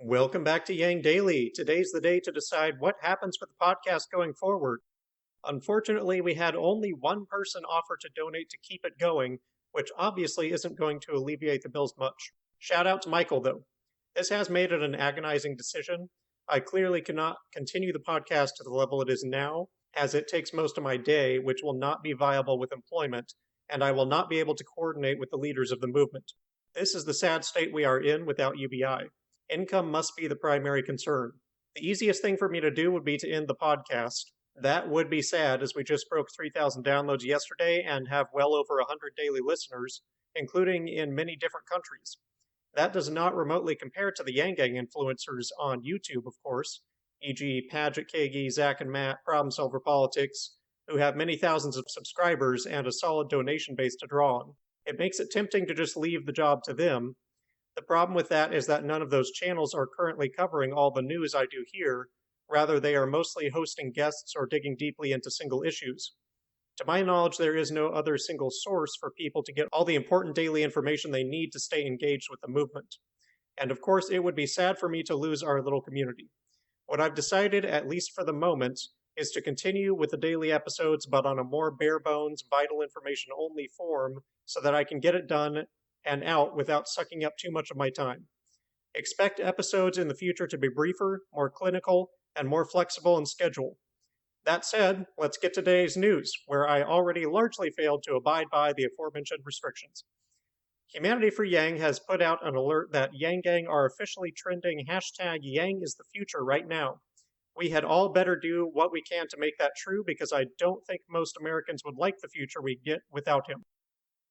Welcome back to Yang Daily. Today's the day to decide what happens with the podcast going forward. Unfortunately, we had only one person offer to donate to keep it going, which obviously isn't going to alleviate the bills much. Shout out to Michael, though. This has made it an agonizing decision. I clearly cannot continue the podcast to the level it is now, as it takes most of my day, which will not be viable with employment, and I will not be able to coordinate with the leaders of the movement. This is the sad state we are in without UBI. Income must be the primary concern. The easiest thing for me to do would be to end the podcast. That would be sad, as we just broke 3,000 downloads yesterday and have well over 100 daily listeners, including in many different countries. That does not remotely compare to the YangGang influencers on YouTube, of course, e.g. Paget Kagi, Zach and Matt, Problem Solver Politics, who have many thousands of subscribers and a solid donation base to draw on. It makes it tempting to just leave the job to them. The problem with that is that none of those channels are currently covering all the news I do here. Rather, they are mostly hosting guests or digging deeply into single issues. To my knowledge, there is no other single source for people to get all the important daily information they need to stay engaged with the movement. And of course, it would be sad for me to lose our little community. What I've decided, at least for the moment, is to continue with the daily episodes, but on a more bare bones, vital information only form, so that I can get it done and out without sucking up too much of my time. Expect episodes in the future to be briefer, more clinical, and more flexible in schedule. That said, let's get to today's news, where I already largely failed to abide by the aforementioned restrictions. Humanity for Yang has put out an alert that YangGang are officially trending hashtag Yang is the future right now. We had all better do what we can to make that true, because I don't think most Americans would like the future we get without him.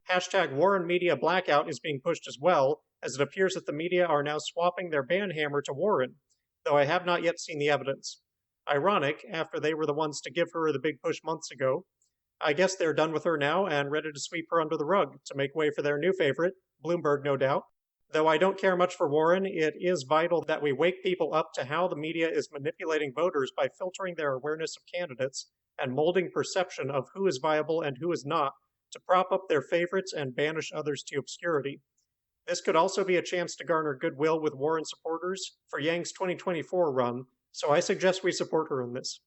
Hashtag Warren Media Blackout is being pushed as well, as it appears that the media are now swapping their banhammer to Warren, though I have not yet seen the evidence. Ironic, after they were the ones to give her the big push months ago. I guess they're done with her now and ready to sweep her under the rug to make way for their new favorite, Bloomberg, no doubt. Though I don't care much for Warren, it is vital that we wake people up to how the media is manipulating voters by filtering their awareness of candidates and molding perception of who is viable and who is not, to prop up their favorites and banish others to obscurity. This could also be a chance to garner goodwill with Warren supporters for Yang's 2024 run, so I suggest we support her in this.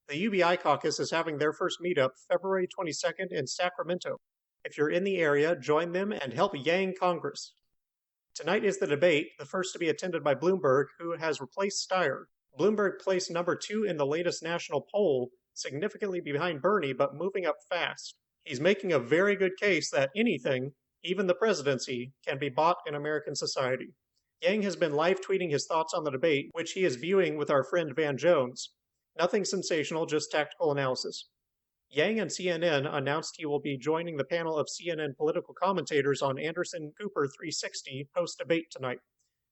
The UBI caucus is having their first meetup February 22nd in Sacramento. If you're in the area, join them and help Yang Congress. Tonight is the debate, the first to be attended by Bloomberg, who has replaced Steyer. Bloomberg placed number 2 in the latest national poll, significantly behind Bernie, but moving up fast. He's making a very good case that anything, even the presidency, can be bought in American society. Yang has been live tweeting his thoughts on the debate, which he is viewing with our friend Van Jones. Nothing sensational, just tactical analysis. Yang and CNN announced he will be joining the panel of CNN political commentators on Anderson Cooper 360 post-debate tonight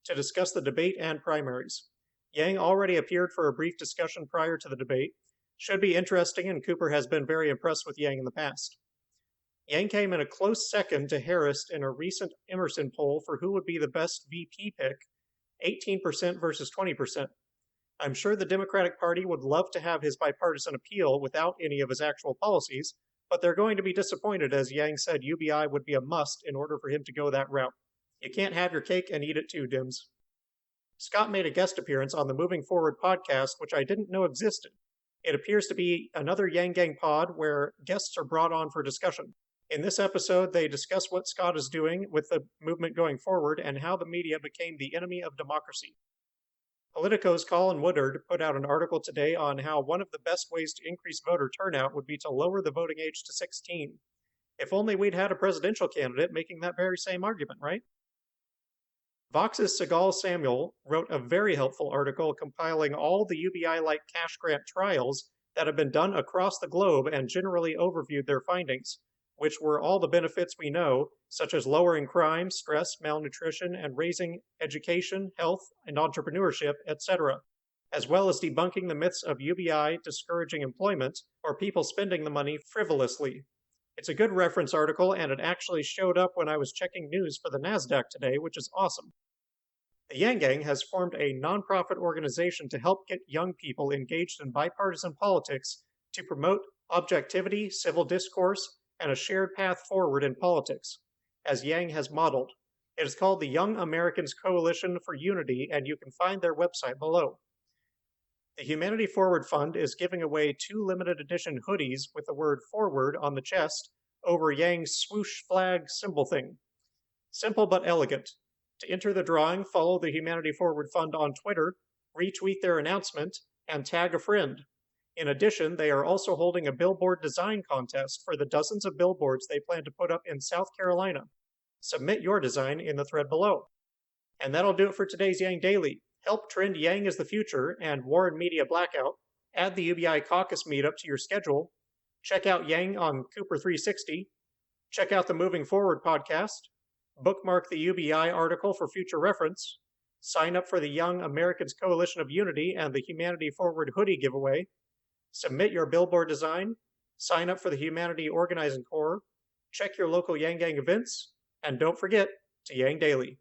to discuss the debate and primaries. Yang already appeared for a brief discussion prior to the debate. Should be interesting, and Cooper has been very impressed with Yang in the past. Yang came in a close second to Harris in a recent Emerson poll for who would be the best VP pick, 18% versus 20%. I'm sure the Democratic Party would love to have his bipartisan appeal without any of his actual policies, but they're going to be disappointed, as Yang said UBI would be a must in order for him to go that route. You can't have your cake and eat it too, Dims. Scott made a guest appearance on the Moving Forward podcast, which I didn't know existed. It appears to be another YangGang pod where guests are brought on for discussion. In this episode, they discuss what Scott is doing with the movement going forward and how the media became the enemy of democracy. Politico's Colin Woodard put out an article today on how one of the best ways to increase voter turnout would be to lower the voting age to 16. If only we'd had a presidential candidate making that very same argument, right? Vox's Segal Samuel wrote a very helpful article compiling all the UBI-like cash grant trials that have been done across the globe and generally overviewed their findings, which were all the benefits we know, such as lowering crime, stress, malnutrition, and raising education, health, and entrepreneurship, etc., as well as debunking the myths of UBI discouraging employment or people spending the money frivolously. It's a good reference article, and it actually showed up when I was checking news for the NASDAQ today, which is awesome. The YangGang has formed a nonprofit organization to help get young people engaged in bipartisan politics to promote objectivity, civil discourse, and a shared path forward in politics, as Yang has modeled. It is called the Young Americans Coalition for Unity, and you can find their website below. The Humanity Forward Fund is giving away 2 limited edition hoodies with the word forward on the chest over Yang's swoosh flag symbol thing. Simple but elegant. To enter the drawing, follow the Humanity Forward Fund on Twitter, retweet their announcement, and tag a friend. In addition, they are also holding a billboard design contest for the dozens of billboards they plan to put up in South Carolina. Submit your design in the thread below. And that'll do it for today's Yang Daily. Help trend Yang is the future and Warren Media Blackout. Add the UBI Caucus meetup to your schedule. Check out Yang on Cooper 360. Check out the Moving Forward podcast. Bookmark the UBI article for future reference. Sign up for the Young Americans Coalition of Unity and the Humanity Forward hoodie giveaway. Submit your billboard design. Sign up for the Humanity Organizing Corps. Check your local YangGang events. And don't forget to Yang Daily.